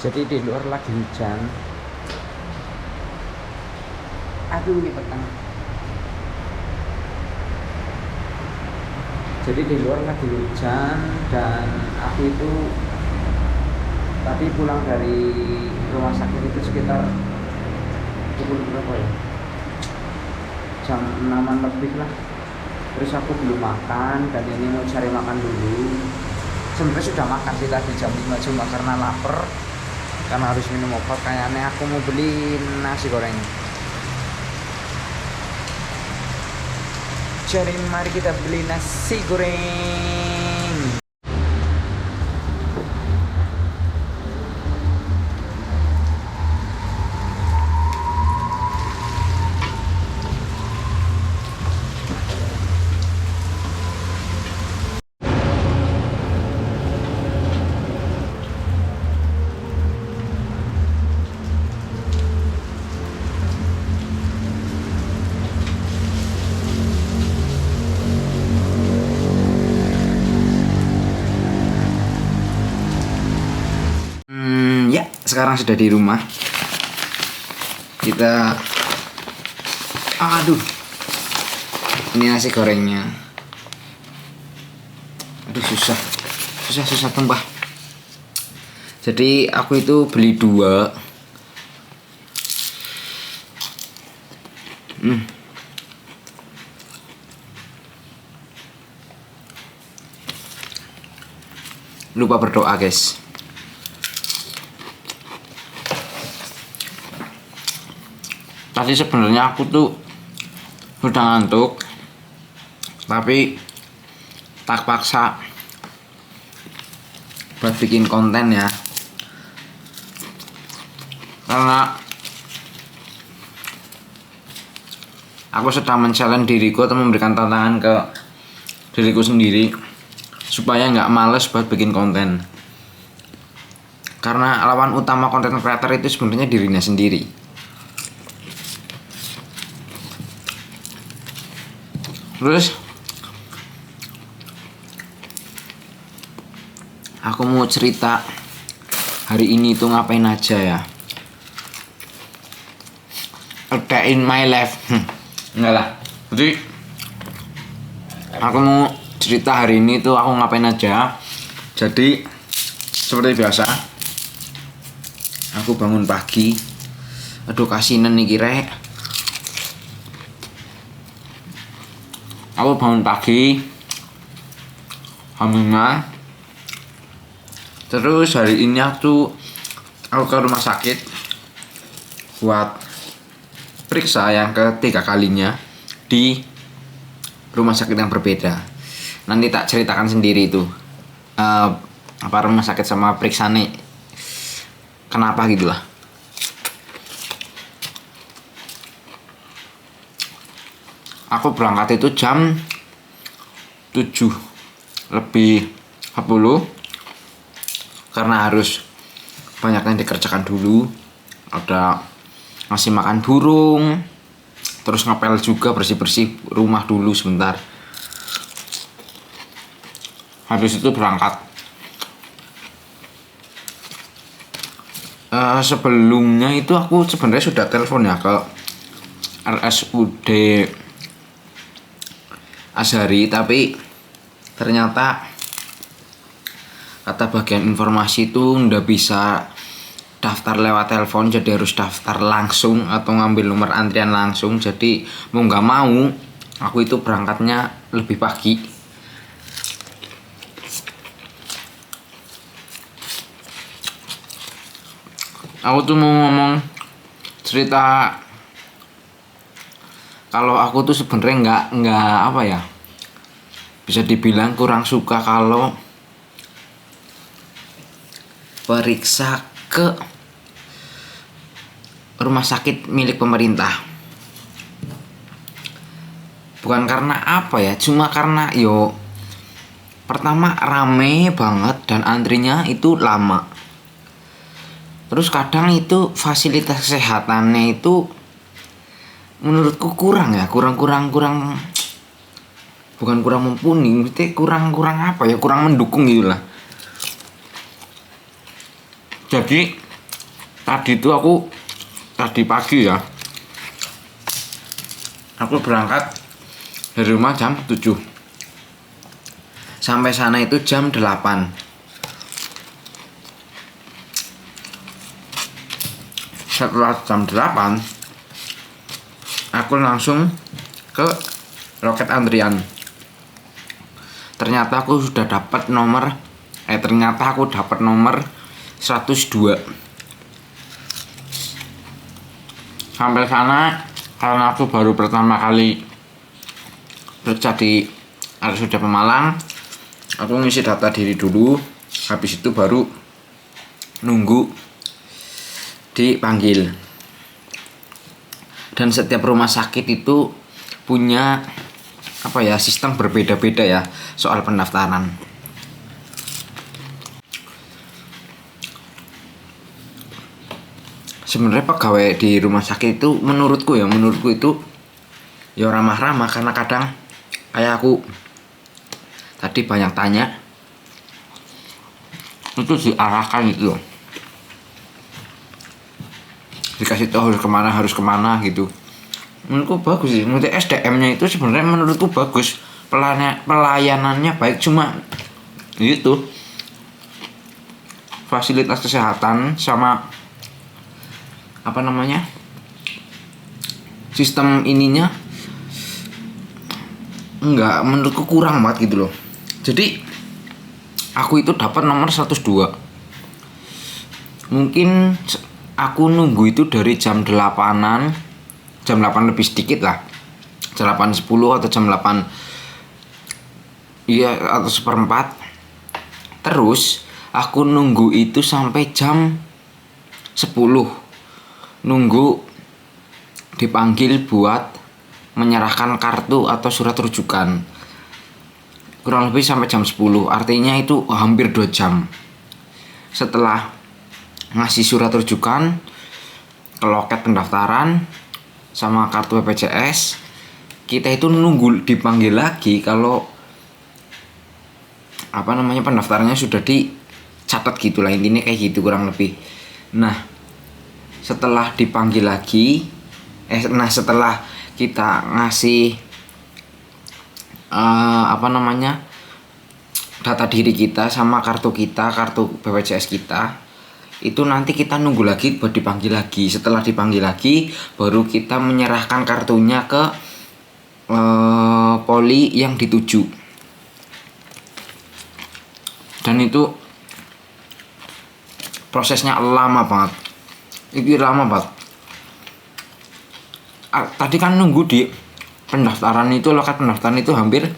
Jadi di luar lagi hujan. Aduh, ini petang. Jadi di luar lagi hujan dan aku itu tadi pulang dari rumah sakit itu sekitar pukul berapa ya? Jam 6-an lebih lah. Terus aku belum makan dan ini mau cari makan dulu. Sebenarnya sudah makan sih tadi jam 5, cuma karena lapar, karena harus minum obat. Kayaknya aku mau beli nasi goreng. Jadi mari kita beli nasi goreng. Ya, sekarang sudah di rumah. Kita aduh. Ini nasi gorengnya. Aduh, susah tumpah. Jadi aku itu beli 2. Lupa berdoa, guys. Tadi sebenarnya aku tuh udah ngantuk, tapi tak paksa buat bikin konten ya, karena aku sedang men-challenge diriku atau memberikan tantangan ke diriku sendiri supaya nggak males buat bikin konten, karena lawan utama konten creator itu sebenarnya dirinya sendiri. Terus aku mau cerita hari ini tuh ngapain aja ya. A day in my life. Enggak lah. Jadi aku mau cerita hari ini tuh aku ngapain aja. Jadi seperti biasa, aku bangun pagi. Aduh, kasinan nih kira. Aku bangun pagi, hamilnya. Terus hari ini aku ke rumah sakit buat periksa yang ketiga kalinya di rumah sakit yang berbeda. Nanti tak ceritakan sendiri itu apa rumah sakit sama periksa nih kenapa gitulah. Aku berangkat itu jam 7:40 karena harus banyak yang dikerjakan dulu. Ada ngasih makan burung, terus ngepel juga, bersih-bersih rumah dulu sebentar. Habis itu berangkat. Sebelumnya itu aku sebenarnya sudah telepon ya ke RSUD Azhari, tapi ternyata kata bagian informasi itu nggak bisa daftar lewat telepon, jadi harus daftar langsung atau ngambil nomor antrian langsung. Jadi mau nggak mau aku itu berangkatnya lebih pagi. Aku tuh mau ngomong cerita kalau aku tuh sebenarnya nggak apa ya, bisa dibilang kurang suka kalau periksa ke rumah sakit milik pemerintah. Bukan karena apa ya, cuma karena pertama rame banget dan antrinya itu lama. Terus kadang itu fasilitas kesehatannya itu menurutku kurang bukan kurang mumpuni, mesti kurang apa ya, kurang mendukung gitulah. Jadi tadi pagi ya, aku berangkat dari rumah jam 7, sampai sana itu jam 8. Setelah jam 8 aku langsung ke loket antrian. Ternyata aku dapat nomor 102. Sampai sana, karena aku baru pertama kali kerja di RSUD Pemalang, aku ngisi data diri dulu. Habis itu baru nunggu dipanggil. Dan setiap rumah sakit itu punya sistem berbeda-beda ya soal pendaftaran. Sebenarnya pegawai di rumah sakit itu menurutku itu ya ramah-ramah, karena kadang kayak aku tadi banyak tanya itu diarahkan gitu loh, dikasih tahu harus kemana gitu. Menurutku bagus sih, menurut SDM-nya itu sebenarnya menurutku bagus, pelayanannya baik, cuma gitu fasilitas kesehatan sama sistem ininya enggak, menurutku kurang banget gitu loh. Jadi aku itu dapat nomor 102. Mungkin aku nunggu itu dari jam 8-an, jam 8 lebih sedikit lah, jam 8.10 atau jam 8 atau seperempat. Terus aku nunggu itu sampai jam 10, nunggu dipanggil buat menyerahkan kartu atau surat rujukan, kurang lebih sampai jam 10. Artinya itu hampir 2 jam. Setelah ngasih surat rujukan ke loket pendaftaran sama kartu BPJS, kita itu nunggu dipanggil lagi kalau pendaftarannya sudah dicatat gitulah, intinya kayak gitu kurang lebih. Nah, setelah dipanggil lagi, setelah kita ngasih data diri kita sama kartu BPJS kita, itu nanti kita nunggu lagi buat dipanggil lagi. Setelah dipanggil lagi, baru kita menyerahkan kartunya ke poli yang dituju. Dan itu prosesnya lama banget. Tadi kan nunggu di pendaftaran itu, loket pendaftaran itu hampir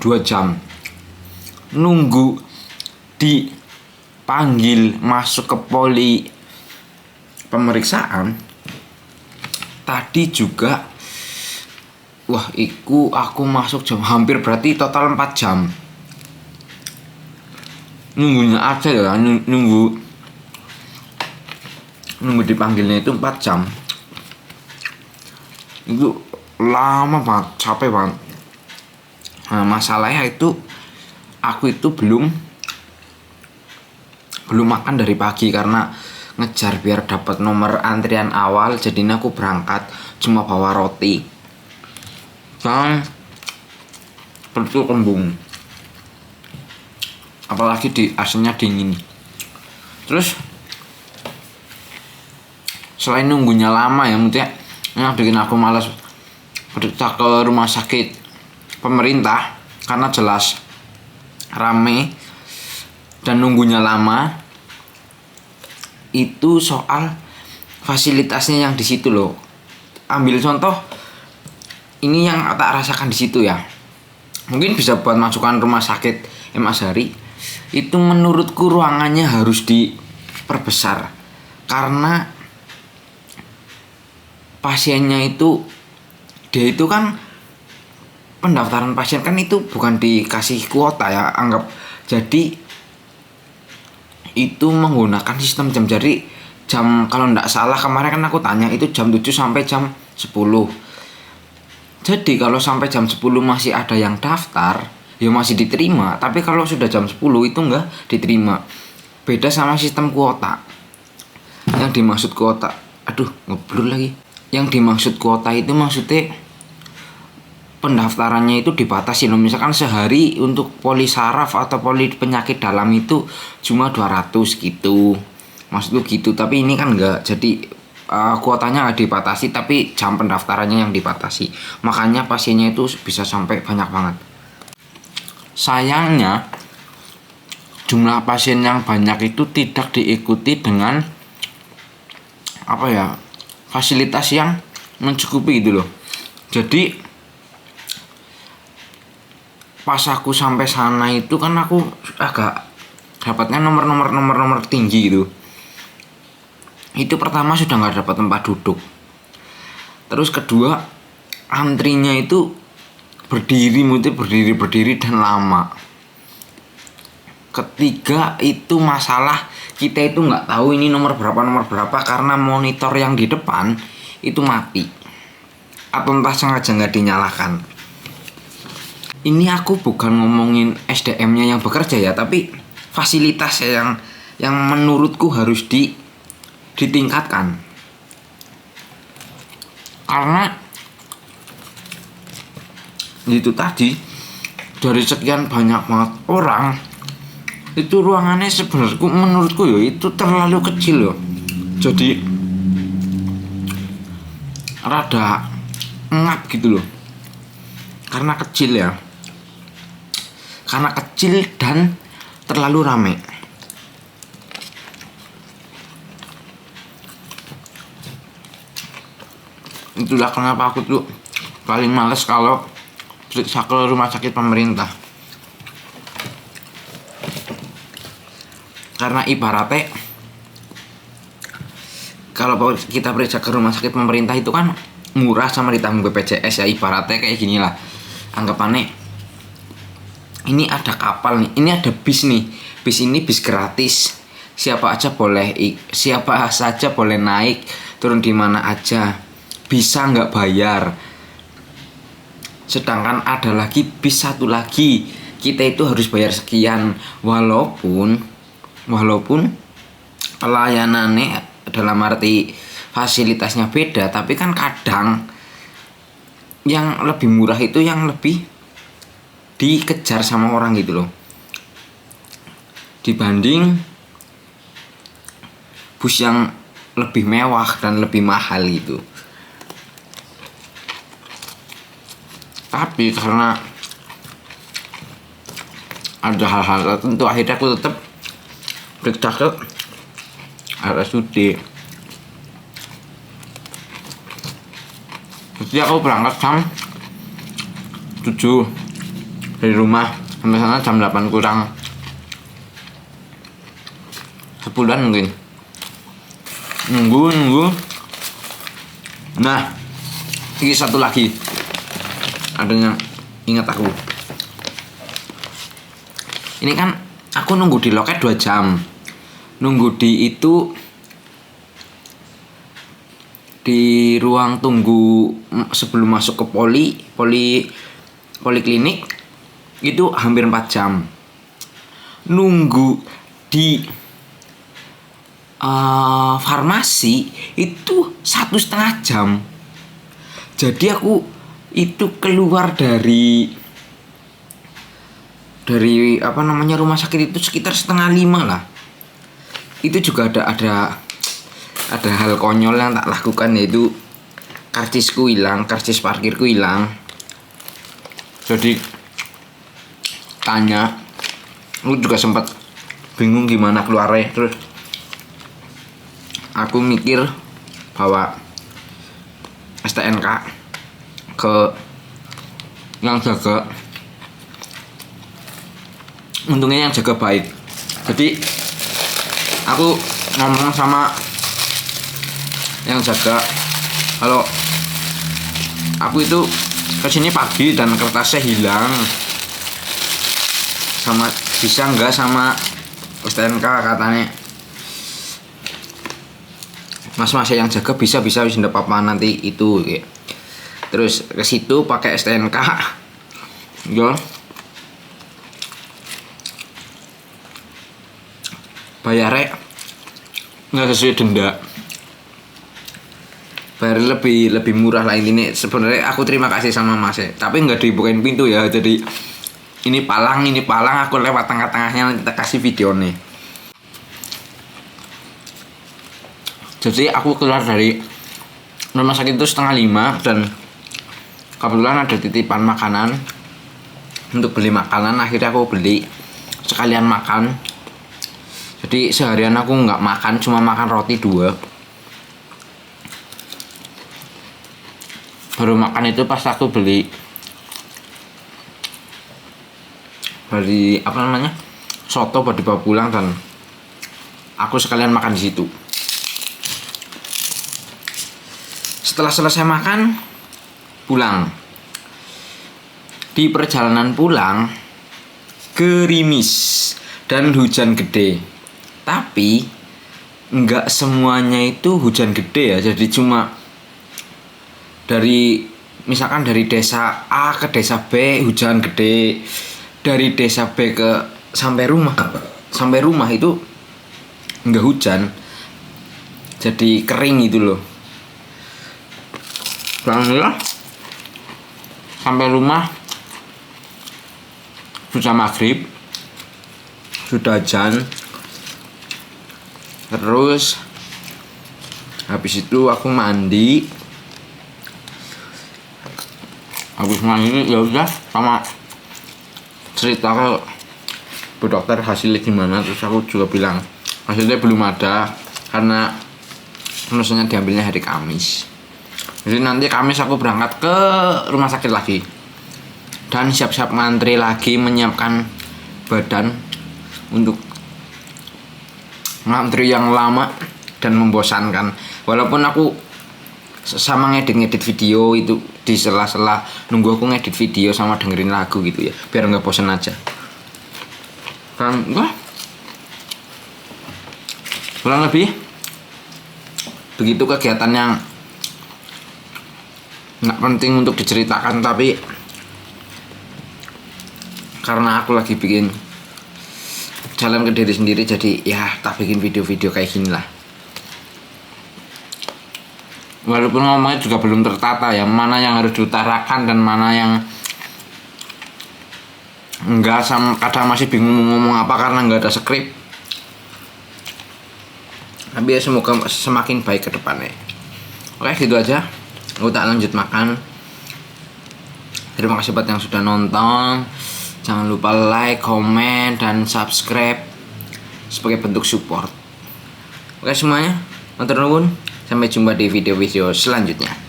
2 jam. Nunggu dipanggil masuk ke poli pemeriksaan tadi juga, aku masuk hampir berarti total 4 jam. Nunggunya aja ya, nunggu dipanggilnya itu 4 jam. Itu lama banget, capek banget. Nah, masalahnya itu aku itu belum makan dari pagi karena ngejar biar dapat nomor antrian awal. Jadinya aku berangkat cuma bawa roti dan perutku kembung, apalagi AC-nya dingin. Terus selain nunggunya lama ya, yang bikin aku malas periksa ke rumah sakit pemerintah, karena jelas rame dan nunggunya lama, itu soal fasilitasnya yang di situ loh. Ambil contoh ini yang tak rasakan di situ ya, mungkin bisa buat masukan rumah sakit M. Azhari. Itu menurutku ruangannya harus diperbesar, karena pasiennya itu, dia itu kan pendaftaran pasien kan itu bukan dikasih kuota ya, anggap. Jadi itu menggunakan sistem jam. Jadi jam, kalau enggak salah kemarin kan aku tanya, itu jam 7 sampai jam 10. Jadi kalau sampai jam 10 masih ada yang daftar, ya masih diterima. Tapi kalau sudah jam 10 itu enggak diterima. Beda sama sistem kuota. Yang dimaksud kuota, aduh ngeblur lagi. Yang dimaksud kuota itu maksudnya pendaftarannya itu dibatasi loh. Misalkan sehari untuk polisaraf atau poli penyakit dalam itu cuma 200 gitu. Maksudku gitu, tapi ini kan enggak. Jadi kuotanya nggak dibatasi, tapi jam pendaftarannya yang dibatasi. Makanya pasiennya itu bisa sampai banyak banget. Sayangnya jumlah pasien yang banyak itu tidak diikuti dengan fasilitas yang mencukupi gitu loh. Jadi pas aku sampai sana itu kan aku agak dapatnya nomor tinggi gitu. Itu pertama sudah nggak dapat tempat duduk. Terus kedua, antrinya itu berdiri dan lama. Ketiga itu masalah kita itu nggak tahu ini nomor berapa karena monitor yang di depan itu mati atau entah sengaja nggak dinyalakan. Ini aku bukan ngomongin SDM-nya yang bekerja ya, tapi fasilitas yang menurutku harus ditingkatkan. Karena itu tadi dari sekian banyak banget orang itu ruangannya sebenarnya menurutku ya itu terlalu kecil loh. Jadi rada ngap gitu loh. Karena kecil ya. Karena kecil dan terlalu rame. Itulah kenapa aku tuh paling males kalau periksa ke rumah sakit pemerintah. Karena ibaratnya kalau kita periksa ke rumah sakit pemerintah itu kan murah sama ditanggung BPJS ya, ibaratnya kayak gini lah. Anggapannya ini ada kapal nih, ini ada bis nih. Bis ini bis gratis. Siapa saja boleh naik, turun di mana aja. Bisa nggak bayar. Sedangkan ada lagi bis satu lagi, kita itu harus bayar sekian. Walaupun pelayanannya dalam arti fasilitasnya beda, tapi kan kadang yang lebih murah itu yang lebih dikejar sama orang gitu loh, dibanding bus yang lebih mewah dan lebih mahal gitu. Tapi karena ada hal-hal tertentu akhirnya aku tetap periksa ke RSUD. Jadi aku berangkat jam 7 dari rumah, sampai sana jam 8 kurang 10-an mungkin. Nunggu. Nah, ini satu lagi adanya ingat aku. Ini kan aku nunggu di loket 2 jam. Nunggu di ruang tunggu sebelum masuk ke poliklinik itu hampir 4 jam. Nunggu di farmasi itu 1,5 jam. Jadi aku itu keluar dari rumah sakit itu sekitar 4:30 lah. Itu juga ada hal konyol yang tak lakukan, yaitu karcis parkirku hilang. Jadi tanya, lu juga sempat bingung gimana keluarnya. Terus aku mikir bawa STNK ke yang jaga. Untungnya yang jaga baik. Jadi aku ngomong sama yang jaga, kalau aku itu kesini pagi dan kertasnya hilang, sama bisa nggak sama STNK, katanya mas yang jaga bisa tidak apa-apa nanti itu ya. Terus ke situ pakai STNK ya, bayarnya nggak sesuai denda. Bayar lebih murah lah intinya. Sebenarnya aku terima kasih sama Mas tapi nggak dibukain pintu ya, jadi ini palang aku lewat tengah-tengahnya, nanti kita kasih video nih. Jadi aku keluar dari rumah sakit itu 4:30 dan kebetulan ada titipan makanan untuk beli makanan. Akhirnya aku beli sekalian makan. Jadi seharian aku nggak makan, cuma makan roti 2. Baru makan itu pas aku beli apa namanya, soto buat dibawa pulang, dan aku sekalian makan di situ. Setelah selesai makan, pulang. Di perjalanan pulang gerimis dan hujan gede, tapi nggak semuanya itu hujan gede ya. Jadi cuma misalkan dari desa A ke desa B hujan gede, dari desa B ke sampai rumah itu nggak hujan, jadi kering gitu loh. Alhamdulillah sampai rumah sudah maghrib, sudah azan. Terus habis itu aku mandi. Habis mandi ya udah sama cerita ke bu dokter hasilnya gimana. Terus aku juga bilang hasilnya belum ada karena penusunya diambilnya hari Kamis. Jadi nanti Kamis aku berangkat ke rumah sakit lagi dan siap-siap ngantri lagi, menyiapkan badan untuk ngantri yang lama dan membosankan. Walaupun aku sama ngedit video itu di sela-sela nunggu aku ngedit video sama dengerin lagu gitu ya, biar nggak bosan aja kan. Kurang lebih begitu kegiatan yang nggak penting untuk diceritakan, tapi karena aku lagi bikin jalan ke diri sendiri, jadi ya tak bikin video-video kayak gini lah. Walaupun ngomongnya juga belum tertata ya, mana yang harus diutarakan dan mana yang enggak, sama kadang masih bingung ngomong apa karena nggak ada skrip. Tapi ya semoga semakin baik ke depannya. Oke gitu aja, aku tak lanjut makan. Terima kasih buat yang sudah nonton. Jangan lupa like, komen, dan subscribe sebagai bentuk support. Oke semuanya, matur nuwun. Sampai jumpa di video-video selanjutnya.